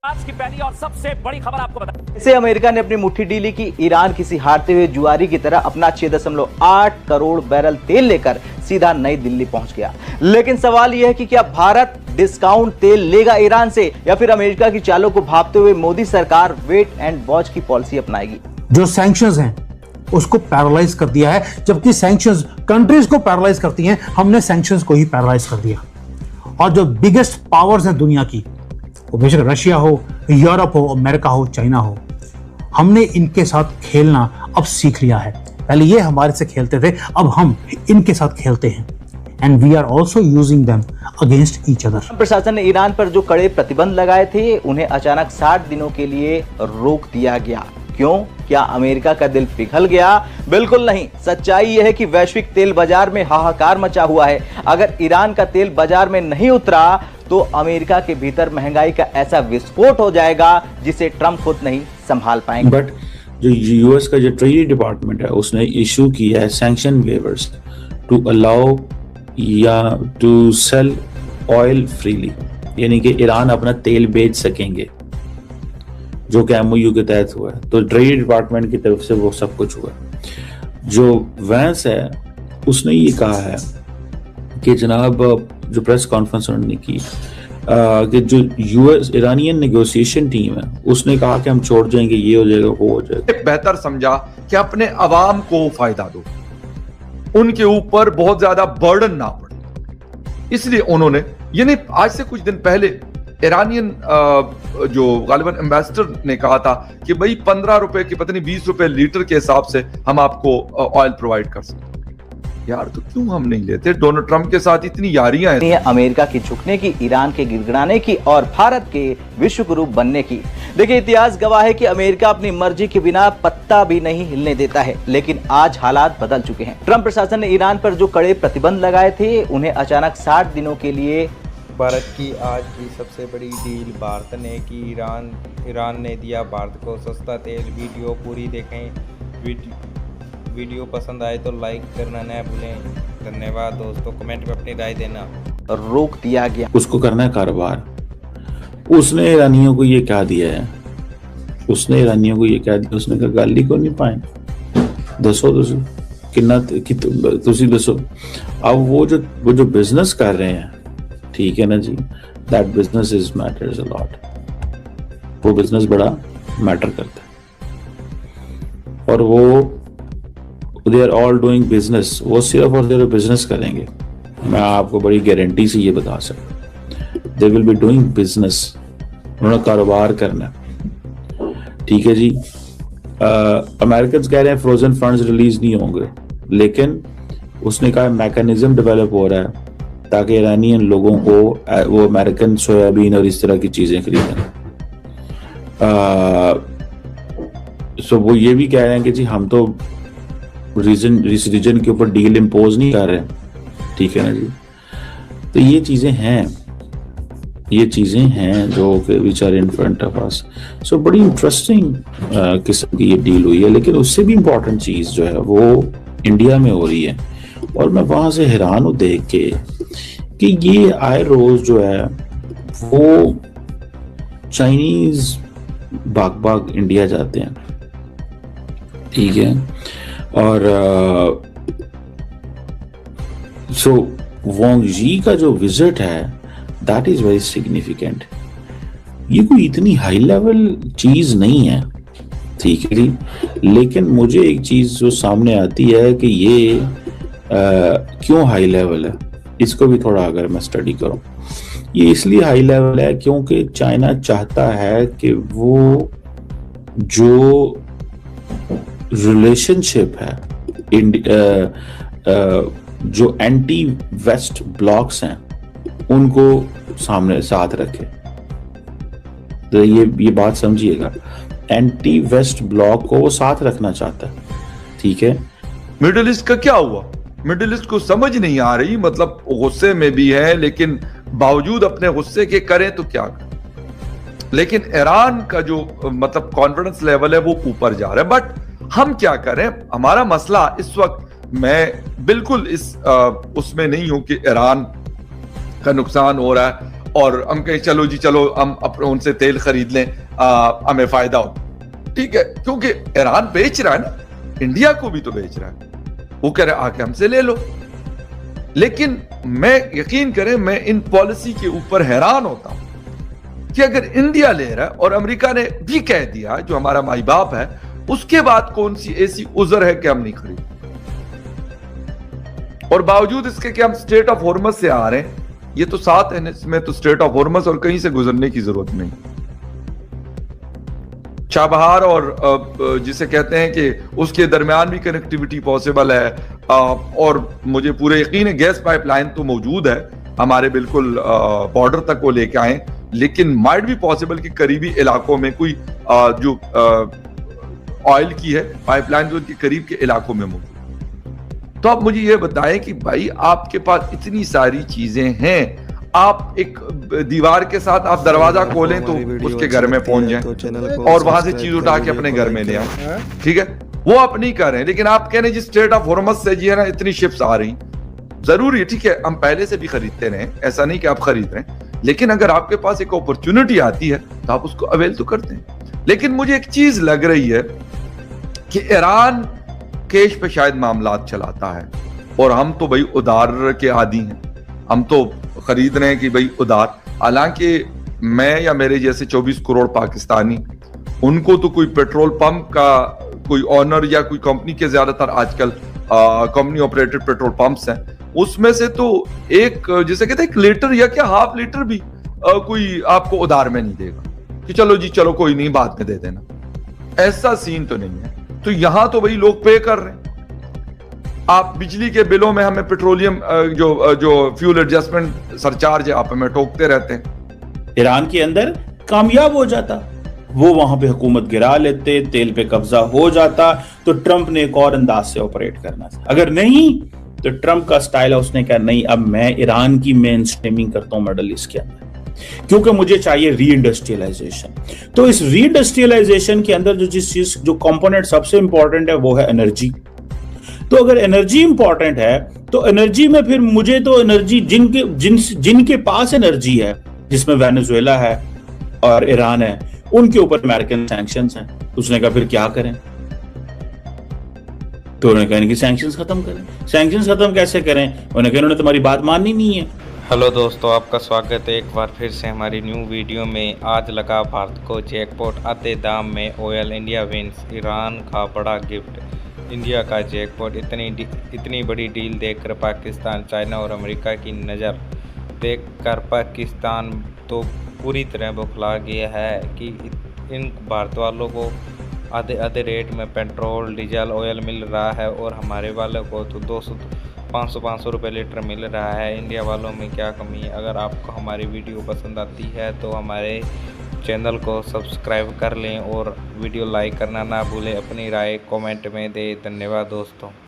आज की पहली और सबसे बड़ी खबर आपको बता। इसे अमेरिका ने अपनी मुट्ठी ढीली की। ईरान किसी हारते हुए जुआरी की तरह अपना 6.8 करोड़ बैरल तेल लेकर सीधा नई दिल्ली पहुंच गया। लेकिन सवाल यह है कि क्या भारत डिस्काउंट तेल लेगा ईरान से, या फिर अमेरिका की चालों को भांपते हुए मोदी सरकार वेट एंड वॉच की पॉलिसी अपनाएगी। जो सैंक्शंस हैं उसको पैरालाइज कर दिया है, जबकि सैंक्शंस कंट्रीज को पैरालाइज करती हैं, हमने सैंक्शंस को ही पैरालाइज कर दिया। और जो बिगेस्ट पावर्स हैं दुनिया की, वो बेशक रशिया हो, यूरोप हो, अमेरिका हो, चाइना हो, हमने इनके साथ खेलना अब सीख लिया है। पहले ये हमारे से खेलते थे, अब हम इनके साथ खेलते हैं। And we are also using them against each other. प्रशासन ने ईरान पर जो कड़े प्रतिबंध लगाए थे, उन्हें अचानक 60 दिनों के लिए रोक दिया गया। क्यों? क्या अमेरिका का दिल पिघल गया? बिल्कुल नहीं। सच्चाई यह है कि वैश्विक तेल बाजार में हाहाकार मचा हुआ है। अगर ईरान का तेल बाजार में नहीं उतरा तो अमेरिका के भीतर महंगाई का ऐसा विस्फोट हो जाएगा जिसे ट्रंप खुद नहीं संभाल पाएंगे। बट जो यूएस का जो ट्रेजरी डिपार्टमेंट है, उसने इशू किया है सैंक्शन वेवर्स टू अलाउ या टू सेल ऑयल फ्रीली, यानी कि ईरान अपना तेल बेच सकेंगे, जो कि एमओयू के तहत हुआ है। तो ट्रेजरी डिपार्टमेंट की तरफ से वो सब कुछ हुआ। जो वैंस है उसने ये कहा है कि जनाब, जो प्रेस कॉन्फ्रेंस उन्होंने की कि जो यूएस ईरानियन नेगोशिएशन टीम है उसने कहा कि हम छोड़ जाएंगे, ये हो जाएगा, वो हो जाएगा। बेहतर समझा कि अपने अवाम को फायदा दो, उनके ऊपर बहुत ज्यादा बर्डन ना पड़े, इसलिए उन्होंने यानी आज से कुछ दिन पहले ईरानियन जो गालिबन एम्बेसडर ने कहा था कि भाई 15 रुपए की पता नहीं 20 रुपए लीटर के हिसाब से हम आपको ऑयल प्रोवाइड कर सकते। यार तो क्यों हम नहीं लेते? डोनाल्ड ट्रंप के साथ इतनी यारियां हैं। अमेरिका की झुकने की, ईरान के गिड़गिड़ाने की और भारत के विश्व गुरु बनने की। देखिए, इतिहास गवाह है कि अमेरिका अपनी मर्जी के बिना पत्ता भी नहीं हिलने देता है। लेकिन आज हालात बदल चुके हैं। ट्रंप प्रशासन ने ईरान पर जो कड़े प्रतिबंध लगाए थे, उन्हें अचानक 60 दिनों के लिए भारत की आज की सबसे बड़ी डील भारत ने की। ईरान ने दिया भारत को सस्ता तेल। वीडियो पूरी देखें। वीडियो पसंद आए तो लाइक करना न भूलें। धन्यवाद दोस्तों। कमेंट में अपनी राय देना। रोक दिया गया। उसको करना है कारोबार। उसने ईरानियों को ये क्या दिया है? उसने ईरानियों को ये क्या दिया? उसने कहा गाली को नहीं पाए। दसो कितना तुसी दसो। अब वो जो बिजनेस कर रहे हैं, ठीक है ना जी, that business is matters a lot. वो बिजनेस बड़ा मैटर करता है। और वो they are all doing business. वो सिर्फ और सिर्फ बिजनेस करेंगे। मैं आपको बड़ी गारंटी से ये बता सकता, they will be doing business. उन्होंने कारोबार करना, ठीक है जी। अमेरिकन कह रहे हैं फ्रोजन फंड्स रिलीज नहीं होंगे, लेकिन उसने कहा मैकेनिज्म डेवलप हो रहा है ताकि ईरानियन लोगों को वो अमेरिकन सोयाबीन और इस तरह की चीजें खरीदें। सो वो ये भी कह रहे हैं कि जी हम तो इस रीजन के ऊपर डील इम्पोज नहीं कर रहे, ठीक है ना जी। तो ये चीजें हैं जो कि which are in front of us. So बड़ी इंटरेस्टिंग किस्म की ये डील हुई है। लेकिन उससे भी इंपॉर्टेंट चीज जो है वो इंडिया में हो रही है, और मैं वहां से हैरान हूं देख के कि ये आए रोज जो है वो चाइनीज भाग इंडिया जाते हैं, ठीक है। और सो वोंग जी का जो विजिट है दैट इज वेरी सिग्निफिकेंट। ये कोई इतनी हाई लेवल चीज नहीं है, ठीक है जी। लेकिन मुझे एक चीज जो सामने आती है कि ये क्यों हाई लेवल है, इसको भी थोड़ा अगर मैं स्टडी करूं। ये इसलिए हाई लेवल है क्योंकि चाइना चाहता है कि वो जो रिलेशनशिप है जो एंटी वेस्ट ब्लॉक्स हैं उनको सामने साथ रखे। तो ये बात समझिएगा, एंटी वेस्ट ब्लॉक को वो साथ रखना चाहता है, ठीक है। मिडिल ईस्ट का क्या हुआ? मिडिल ईस्ट को समझ नहीं आ रही, मतलब गुस्से में भी है, लेकिन बावजूद अपने गुस्से के करें तो क्या करें। लेकिन ईरान का जो मतलब कॉन्फिडेंस लेवल है वो ऊपर जा रहा है। बट हम क्या करें? हमारा मसला इस वक्त, मैं बिल्कुल उसमें नहीं हूं कि ईरान का नुकसान हो रहा है और हम कहें चलो जी चलो हम अपने उनसे तेल खरीद लें, हमें फायदा हो। ठीक है, क्योंकि ईरान बेच रहा है ना, इंडिया को भी तो बेच रहा है, वो कह रहे आके हमसे ले लो। लेकिन मैं यकीन करें, मैं इन पॉलिसी के ऊपर हैरान होता हूं कि अगर इंडिया ले रहा है और अमेरिका ने भी कह दिया, जो हमारा माई बाप है, उसके बाद कौन सी ऐसी उज़र है कि हम नहीं खरीद, और बावजूद इसके कि हम स्ट्रेट ऑफ हॉर्मज से आ रहे हैं, ये तो साथ है, इसमें तो स्ट्रेट ऑफ हॉर्मज और कहीं से गुजरने की जरूरत नहीं। चाबहार और जिसे कहते हैं कि उसके दरमियान भी कनेक्टिविटी पॉसिबल है, और मुझे पूरे यकीन है गैस पाइपलाइन तो मौजूद है हमारे बिल्कुल बॉर्डर तक वो लेके आए, लेकिन माइट भी पॉसिबल कि करीबी इलाकों में कोई जो ऑयल की है पाइपलाइन जो उनके करीब के इलाकों में मौजूद। तो आप मुझे ये बताएं कि भाई आपके पास इतनी सारी चीजें हैं, आप एक दीवार के साथ आप दरवाजा खोलें तो उसके घर में पहुंच जाएं और वहां से चीज उठा के अपने घर में ले आए। ठीक है, वो आप नहीं कर रहे हैं, लेकिन आप कह रहे हैं जी स्ट्रेट ऑफ हॉर्मज से जी है ना इतनी शिप्स आ रही। जरूरी है, ठीक है, हम पहले से भी खरीदते रहे, ऐसा नहीं कि आप खरीद रहे हैं, लेकिन अगर आपके पास एक अपॉर्चुनिटी आती है तो आप उसको अवेल तो करते हैं। लेकिन मुझे एक चीज लग रही है कि ईरान कैश पे शायद मामलात चलाता है, और हम तो भाई उधार के आदी हैं, हम तो खरीद रहे हैं कि भाई उधार। हालांकि मैं या मेरे जैसे 24 करोड़ पाकिस्तानी, उनको तो कोई पेट्रोल पंप का कोई ऑनर या कोई कंपनी के, ज्यादातर आजकल कंपनी ऑपरेटेड पेट्रोल पंप्स हैं, उसमें से तो एक जिसे कहते हैं 1 लीटर या क्या हाफ लीटर भी कोई आपको उधार में नहीं देगा कि चलो जी चलो कोई नहीं बाद में दे देना, ऐसा सीन तो नहीं है। तो यहां तो भाई लोग पे कर रहे हैं। आप बिजली के बिलों में हमें पेट्रोलियम जो फ्यूल एडजस्टमेंट सरचार्ज है आप हमें ठोकते रहते हैं। ईरान के अंदर कामयाब हो जाता, वो वहां पे हुकूमत गिरा लेते, तेल पे कब्जा हो जाता, तो ट्रंप ने एक और अंदाज से ऑपरेट करना था। अगर नहीं तो ट्रंप का स्टाइल है, उसने कहा नहीं अब मैं ईरान की मेन स्ट्रीमिंग करता हूं मिडल ईस्ट के अंदर, क्योंकि मुझे चाहिए री इंडस्ट्रियलाइजेशन। तो इस री इंडस्ट्रियलाइजेशन के अंदर जो कंपोनेंट सबसे इंपॉर्टेंट है वो है एनर्जी। तो अगर एनर्जी इंपॉर्टेंट है तो एनर्जी में फिर मुझे तो एनर्जी जिनके पास एनर्जी है, जिसमें वेनेजुएला है और ईरान है, उनके ऊपर अमेरिकन सैंक्शंस हैं। उसने कहा फिर क्या करें, तो उन्होंने कहा कि सैंक्शंस खत्म करें। सैंक्शंस खत्म कैसे करें, उन्होंने कहा उन्होंने तुम्हारी बात माननी नहीं है। हेलो दोस्तों, आपका स्वागत है एक बार फिर से हमारी न्यू वीडियो में। आज लगा भारत को जैकपॉट, आधे दाम में ऑयल इंडिया विंस, ईरान का बड़ा गिफ्ट, इंडिया का जैकपॉट। इतनी बड़ी डील देखकर पाकिस्तान, चाइना और अमेरिका की नज़र देखकर पाकिस्तान तो पूरी तरह बौखला गया है कि इन भारत वालों को आधे रेट में पेट्रोल, डीजल, ऑयल मिल रहा है और हमारे वालों को तो 500 रुपये लीटर मिल रहा है। इंडिया वालों में क्या कमी है? अगर आपको हमारी वीडियो पसंद आती है तो हमारे चैनल को सब्सक्राइब कर लें और वीडियो लाइक करना ना भूलें। अपनी राय कमेंट में दें। धन्यवाद दोस्तों।